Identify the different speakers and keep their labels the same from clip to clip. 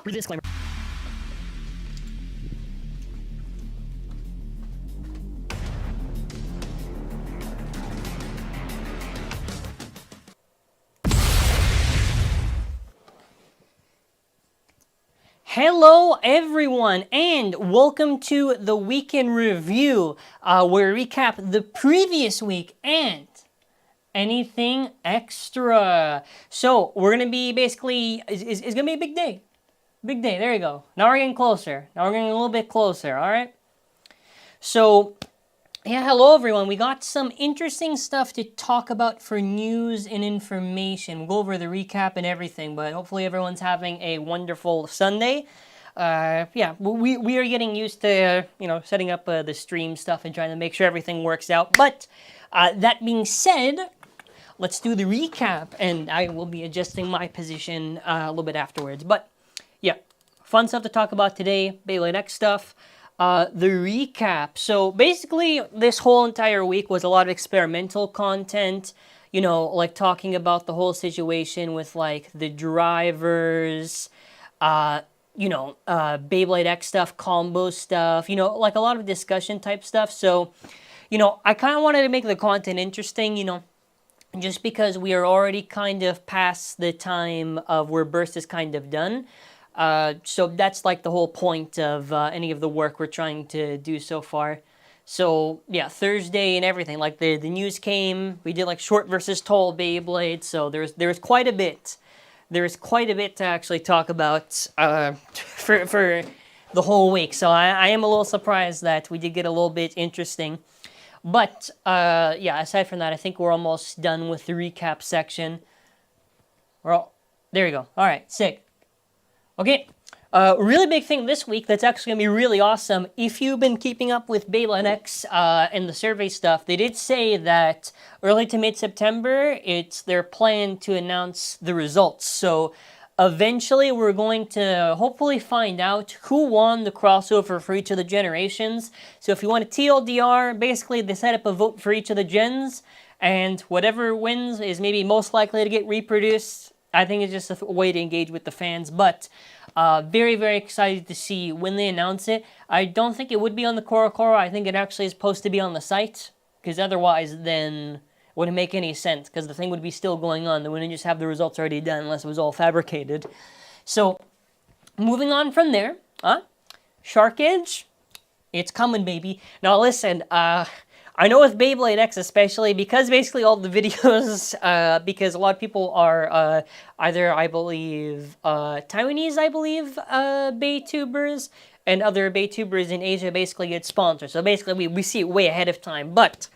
Speaker 1: Read the disclaimer. Hello everyone and welcome to the weekend review where we recap the previous week and anything extra. So we're gonna be basically, it's gonna be a big day. Big day, there you go. Now we're getting closer. Now we're getting a little bit closer, alright? So, yeah, hello everyone. We got some interesting stuff to talk about for news and information. We'll go over the recap and everything, but hopefully everyone's having a wonderful Sunday. Yeah, we are getting used to, setting up the stream stuff and trying to make sure everything works out. But that being said, let's do the recap, and I will be adjusting my position a little bit afterwards. But yeah, fun stuff to talk about today, Beyblade X stuff. The recap. So basically, this whole entire week was a lot of experimental content, like talking about the whole situation with like the drivers, Beyblade X stuff, combo stuff, like a lot of discussion type stuff. So, I kind of wanted to make the content interesting, just because we are already kind of past the time of where Burst is kind of done. So that's like the whole point of any of the work we're trying to do so far. So yeah, Thursday and everything, like the news came, we did like short versus tall Beyblade, so there's quite a bit. There's quite a bit to actually talk about for the whole week. So I am a little surprised that we did get a little bit interesting. But yeah, aside from that, I think we're almost done with the recap section. There you go. All right, sick. Okay, really big thing this week that's actually going to be really awesome. If you've been keeping up with Beyblade X and the survey stuff, they did say that early to mid-September, it's their plan to announce the results. So eventually we're going to hopefully find out who won the crossover for each of the generations. So if you want a TLDR, basically they set up a vote for each of the gens, and whatever wins is maybe most likely to get reproduced. I think it's just a way to engage with the fans, but very, very excited to see when they announce it. I don't think it would be on the Korokoro. I think it actually is supposed to be on the site, because otherwise then it wouldn't make any sense, because the thing would be still going on. They wouldn't just have the results already done unless it was all fabricated. So, moving on from there, Shark Edge, it's coming, baby. Now listen, I know with Beyblade X especially, because basically all the videos, because a lot of people are either, I believe, Taiwanese, Baytubers, and other Baytubers in Asia basically get sponsored. So basically we see it way ahead of time. But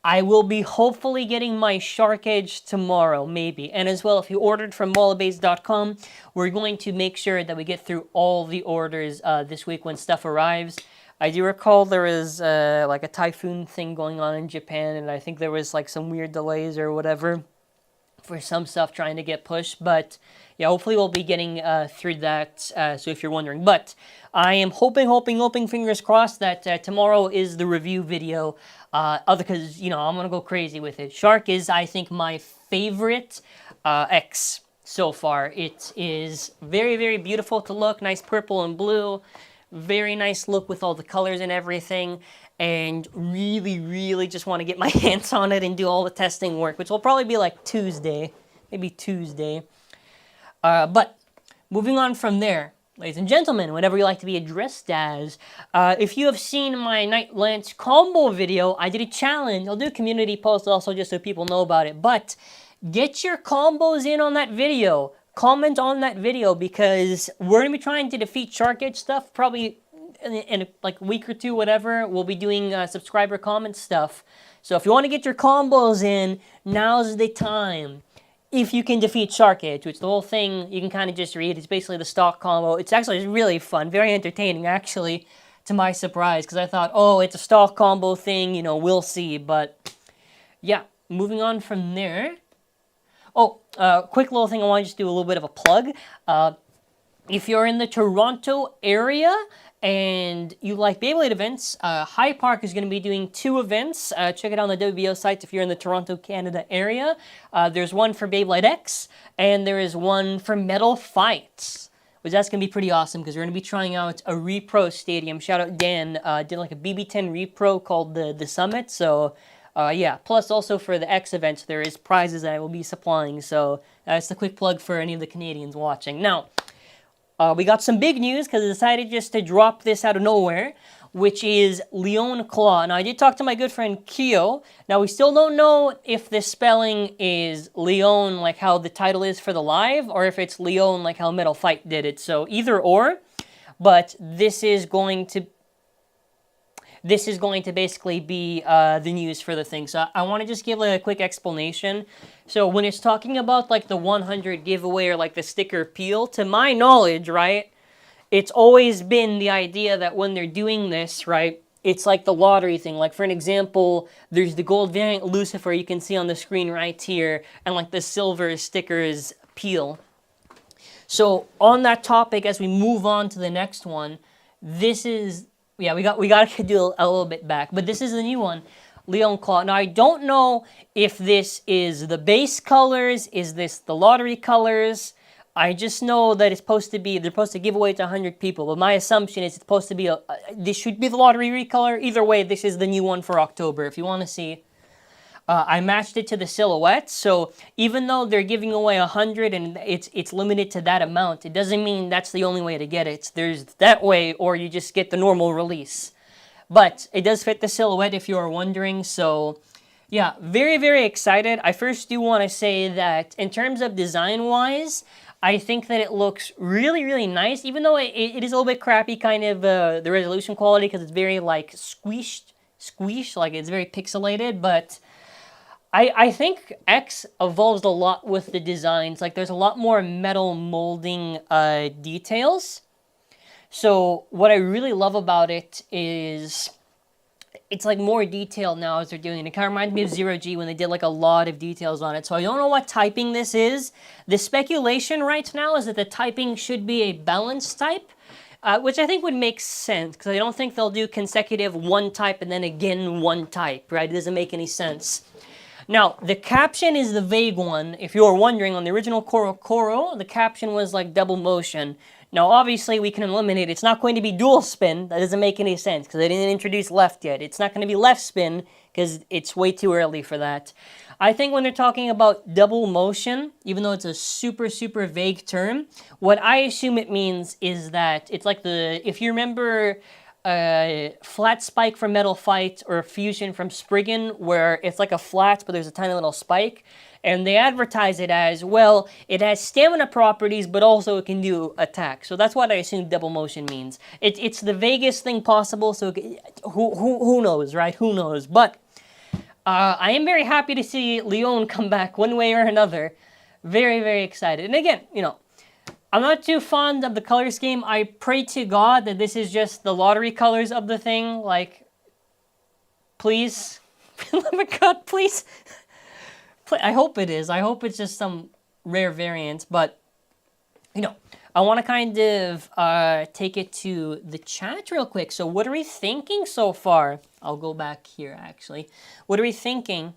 Speaker 1: I will be hopefully getting my Shark Edge tomorrow, maybe. And as well, if you ordered from mollabase.com, we're going to make sure that we get through all the orders this week when stuff arrives. I do recall there was like a typhoon thing going on in Japan, and I think there was like some weird delays or whatever for some stuff trying to get pushed. But yeah, hopefully we'll be getting through that, so if you're wondering. But I am hoping, fingers crossed, that tomorrow is the review video, because, I'm going to go crazy with it. Shark is, I think, my favorite X so far. It is very, very beautiful to look, nice purple and blue. Very nice look with all the colors and everything, and really, really just want to get my hands on it and do all the testing work, which will probably be like Tuesday, maybe Tuesday. But moving on from there, ladies and gentlemen, whatever you like to be addressed as, if you have seen my Night Lance combo video, I did a challenge. I'll do a community post also just so people know about it, but get your combos in on that video. Comment on that video, because we're going to be trying to defeat Shark Edge stuff probably in like a week or two, whatever. We'll be doing subscriber comment stuff. So if you want to get your combos in, now's the time. If you can defeat Shark Edge, which the whole thing you can kind of just read. It's basically the stock combo. It's actually really fun, very entertaining actually, to my surprise, because I thought, oh, it's a stock combo thing, we'll see. But yeah, moving on from there. Oh, quick little thing I want to just do a little bit of a plug. If you're in the Toronto area and you like Beyblade events, High Park is going to be doing 2 events. Check it out on the WBO sites if you're in the Toronto, Canada area. There's one for Beyblade X, and there is one for Metal Fights, which that's going to be pretty awesome because we're going to be trying out a repro stadium. Shout out Dan, did like a BB10 repro called the Summit. So yeah, plus also for the X events, there is prizes that I will be supplying. So that's a quick plug for any of the Canadians watching. Now, we got some big news because I decided just to drop this out of nowhere, which is LeonClaw. Now, I did talk to my good friend Kyo. Now, we still don't know if the spelling is Leon, like how the title is for the live, or if it's Leon, like how Metal Fight did it. So, either or, but this is going to basically be the news for the thing. So I want to just give like a quick explanation. So when it's talking about like the 100 giveaway or like the sticker peel, to my knowledge, right, it's always been the idea that when they're doing this, right, it's like the lottery thing. Like for an example, there's the gold variant Lucifer you can see on the screen right here, and like the silver stickers peel. So on that topic, as we move on to the next one, this is... yeah, we got to do a little bit back. But this is the new one, LeonClaw. Now, I don't know if this is the base colors, is this the lottery colors. I just know that it's supposed to be, they're supposed to give away to 100 people. But my assumption is it's supposed to be, this should be the lottery recolor. Either way, this is the new one for October. If you want to see, I matched it to the silhouette. So even though they're giving away 100 and it's limited to that amount, it doesn't mean that's the only way to get it. There's that way, or you just get the normal release. But it does fit the silhouette if you are wondering. So yeah, very, very excited. I first do want to say that in terms of design-wise, I think that it looks really, really nice, even though it is a little bit crappy, kind of the resolution quality, because it's very like squeeze, like it's very pixelated, but I think X evolves a lot with the designs. Like there's a lot more metal molding details. So what I really love about it is it's like more detailed now as they're doing it. It kind of reminds me of Zero G when they did like a lot of details on it. So I don't know what typing this is. The speculation right now is that the typing should be a balanced type, which I think would make sense because I don't think they'll do consecutive one type and then again one type, right? It doesn't make any sense. Now, the caption is the vague one. If you were wondering, on the original Koro, the caption was like double motion. Now, obviously, we can eliminate it. It's not going to be dual spin. That doesn't make any sense because they didn't introduce left yet. It's not going to be left spin because it's way too early for that. I think when they're talking about double motion, even though it's a super, super vague term, what I assume it means is that it's like if you remember... flat spike from Metal Fight or Fusion from Spriggan, where it's like a flat but there's a tiny little spike, and they advertise it as, well, it has stamina properties but also it can do attack. So that's what I assume double motion means. It's the vaguest thing possible, so who knows, right? Who knows? But I am very happy to see Leon come back one way or another. Very, very excited. And again, you know, I'm not too fond of the color scheme. I pray to God that this is just the lottery colors of the thing. Like, please. Oh my God, please. I hope it is. I hope it's just some rare variant. But, you know, I want to kind of take it to the chat real quick. So what are we thinking so far? I'll go back here, actually. What are we thinking?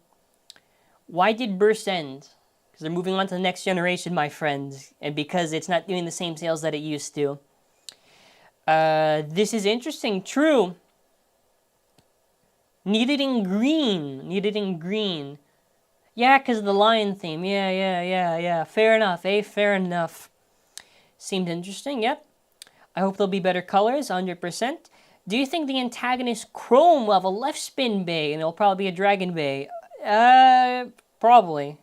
Speaker 1: Why did Burst end? Because they're moving on to the next generation, my friends. And because it's not doing the same sales that it used to. This is interesting. True. Needed in green. Needed in green. Yeah, because of the lion theme. Yeah. Fair enough, eh? Fair enough. Seemed interesting, yep. I hope there'll be better colors, 100%. Do you think the antagonist Chrome will have a left spin bay and it'll probably be a dragon bay? Probably.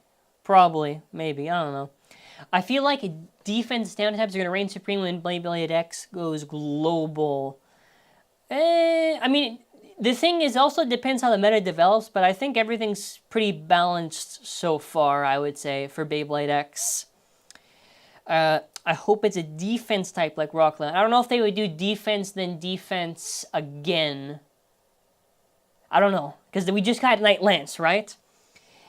Speaker 1: Probably, maybe, I don't know. I feel like defense down types are going to reign supreme when Beyblade X goes global. I mean, the thing is also depends how the meta develops, but I think everything's pretty balanced so far, I would say, for Beyblade X. I hope it's a defense type like Rockland. I don't know if they would do defense, then defense again. I don't know, because we just got Night Lance, right?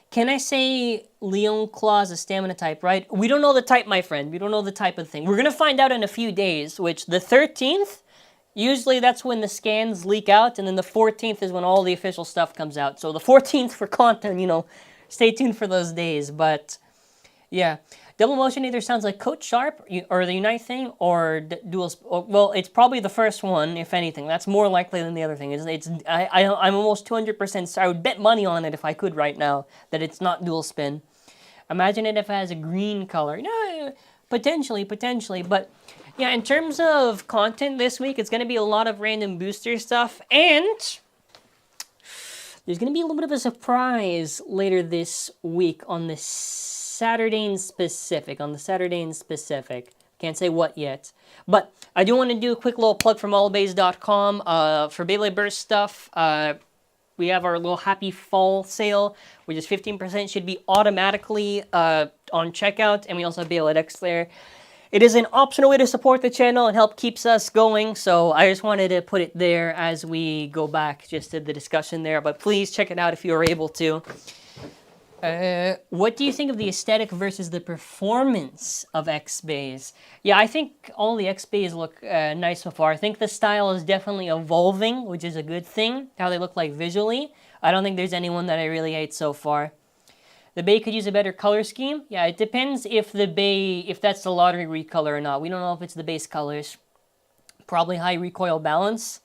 Speaker 1: Can I say LeonClaw is a stamina type, right? We don't know the type, my friend. We don't know the type of thing. We're going to find out in a few days, which the 13th, usually that's when the scans leak out, and then the 14th is when all the official stuff comes out. So the 14th for content, you know, stay tuned for those days. But, yeah. Double motion either sounds like Coach Sharp or the Unite thing or dual. Well, it's probably the first one, if anything. That's more likely than the other thing. I'm almost 200%. I would bet money on it if I could right now that it's not dual spin. Imagine it if it has a green color. No, potentially. But yeah, in terms of content this week, it's going to be a lot of random booster stuff, and there's going to be a little bit of a surprise later this week on the Saturday in specific. Can't say what yet. But I do want to do a quick little plug from allbase.com for Beyblade Burst stuff. We have our little happy fall sale, which is 15%, should be automatically on checkout, and we also have Beyblade X there. It is an optional way to support the channel and help keeps us going, so I just wanted to put it there as we go back just to the discussion there, but please check it out if you are able to. What do you think of the aesthetic versus the performance of X-Bays? Yeah, I think all the X-Bays look nice so far. I think the style is definitely evolving, which is a good thing, how they look like visually. I don't think there's anyone that I really hate so far. The Bay could use a better color scheme. Yeah, it depends if that's the lottery recolor or not. We don't know if it's the base colors. Probably high recoil balance.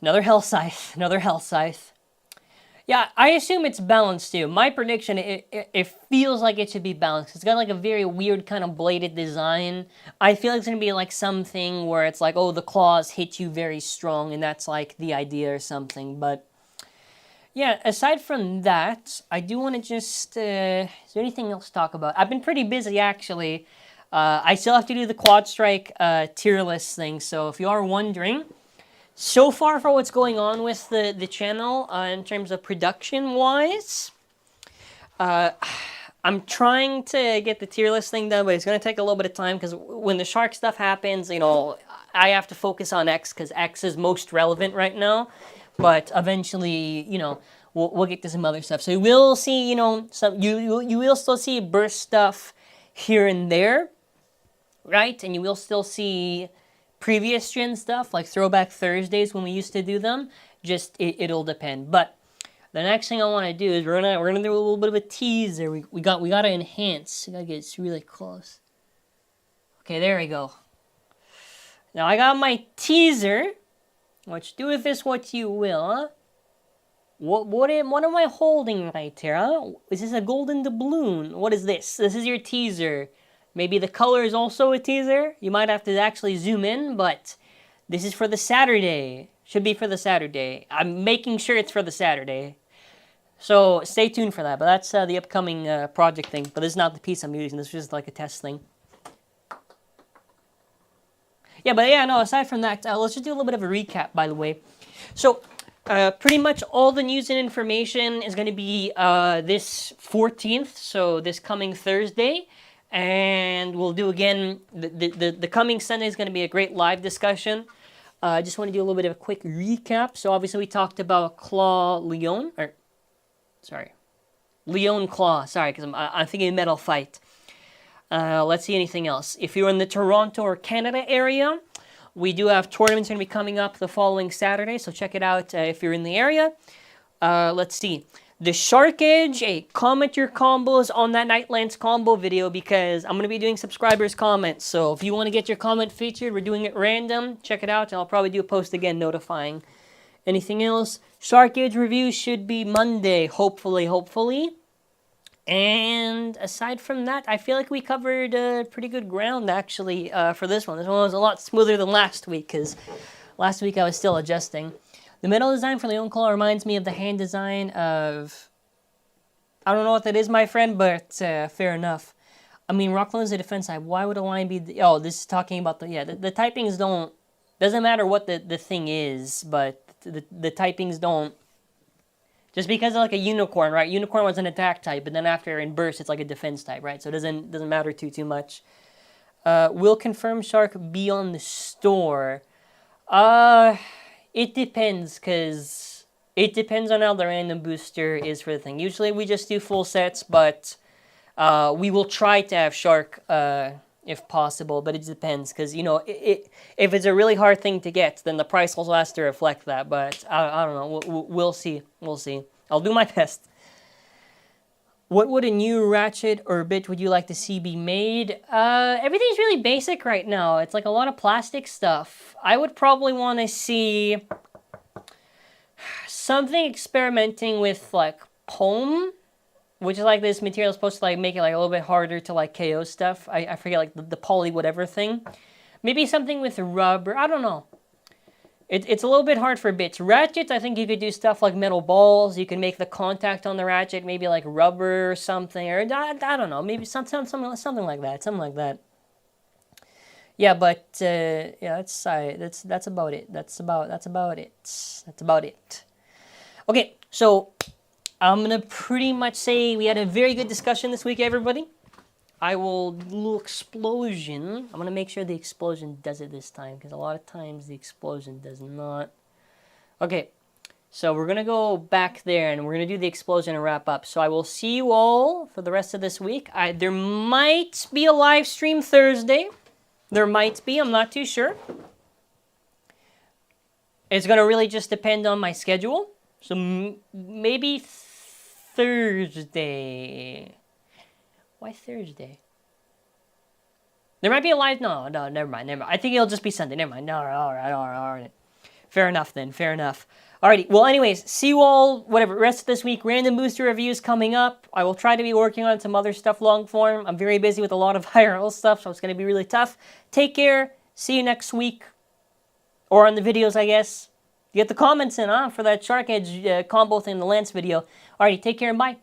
Speaker 1: Another Hell Scythe. Yeah, I assume it's balanced too. My prediction, it feels like it should be balanced. It's got like a very weird kind of bladed design. I feel like it's going to be like something where it's like, oh, the claws hit you very strong, and that's like the idea or something, but yeah, aside from that, I do want to just, is there anything else to talk about? I've been pretty busy, actually. I still have to do the Quad Strike tier list thing, so if you are wondering, so far for what's going on with the channel in terms of production-wise, I'm trying to get the tier list thing done, but it's going to take a little bit of time, because when the Shark stuff happens, you know, I have to focus on X, because X is most relevant right now. But eventually, you know, we'll get to some other stuff. So you will see, you know, you will still see burst stuff here and there, right? And you will still see previous gen stuff, like Throwback Thursdays when we used to do them. Just, it'll depend. But the next thing I want to do is we're gonna do a little bit of a teaser. We gotta enhance. We gotta get really close. Okay, there we go. Now I got my teaser. Which, do with this what you will, huh? What am I holding right here, huh? Is this a golden doubloon? What is this? This is your teaser. Maybe the color is also a teaser? You might have to actually zoom in, but this is for the Saturday. Should be for the Saturday. I'm making sure it's for the Saturday. So, stay tuned for that. But that's the upcoming project thing. But this is not the piece I'm using. This is just like a test thing. Yeah, but yeah, no, aside from that, let's just do a little bit of a recap, by the way. So, pretty much all the news and information is going to be this 14th, so this coming Thursday. And we'll do again, the coming Sunday is going to be a great live discussion. I just want to do a little bit of a quick recap. So, obviously, we talked about LeonClaw, sorry, because I'm thinking Metal Fight. Let's see anything else. If you're in the Toronto or Canada area, we do have tournaments going to be coming up the following Saturday, so check it out if you're in the area. Let's see. The Shark Edge, comment your combos on that Nightlands combo video, because I'm going to be doing subscribers' comments. So if you want to get your comment featured, we're doing it random. Check it out, and I'll probably do a post again notifying. Anything else? Shark Edge review should be Monday, hopefully. And aside from that, I feel like we covered pretty good ground, actually, for this one. This one was a lot smoother than last week, because last week I was still adjusting. The metal design for LeonClaw reminds me of the hand design of... I don't know what that is, my friend, but fair enough. I mean, Rockland is a defense side. Why would a line be... Oh, this is talking about the... Yeah, the typings don't... Doesn't matter what the thing is, but the typings don't... Just because of like a unicorn, right? Unicorn was an attack type, but then after in burst, it's like a defense type, right? So it doesn't matter too much. Will confirm Shark be on the store? It depends, because it depends on how the random booster is for the thing. Usually we just do full sets, but we will try to have Shark if possible, but it depends, because, you know, if it's a really hard thing to get, then the price also has to reflect that, but I don't know, we'll see, I'll do my best. What would a new ratchet or bit would you like to see be made? Everything's really basic right now. It's like a lot of plastic stuff. I would probably want to see something experimenting with like POM, which is like this material supposed to like make it like a little bit harder to like KO stuff. I forget like the poly whatever thing. Maybe something with rubber. I don't know. It's a little bit hard for bits. Ratchets, I think you could do stuff like metal balls. You can make the contact on the ratchet maybe like rubber or something, or I don't know, maybe something like that. Something like that. Yeah, but yeah, that's about it. That's about it. Okay, so I'm gonna pretty much say we had a very good discussion this week, everybody. I will do explosion. I'm gonna make sure the explosion does it this time because a lot of times the explosion does not. Okay, so we're gonna go back there and we're gonna do the explosion and wrap up. So I will see you all for the rest of this week. There might be a live stream Thursday. There might be. I'm not too sure. It's gonna really just depend on my schedule. So maybe Thursday. Why Thursday? There might be a live... No, never mind. I think it'll just be Sunday. Never mind. No, all right. Fair enough then. Fair enough. Alrighty. Well, anyways, see you all, whatever, rest of this week. Random booster reviews coming up. I will try to be working on some other stuff long form. I'm very busy with a lot of IRL stuff, so it's going to be really tough. Take care. See you next week. Or on the videos, I guess. Get the comments in, for that Shark Edge combo thing, the Lance video. Alrighty. Take care and bye.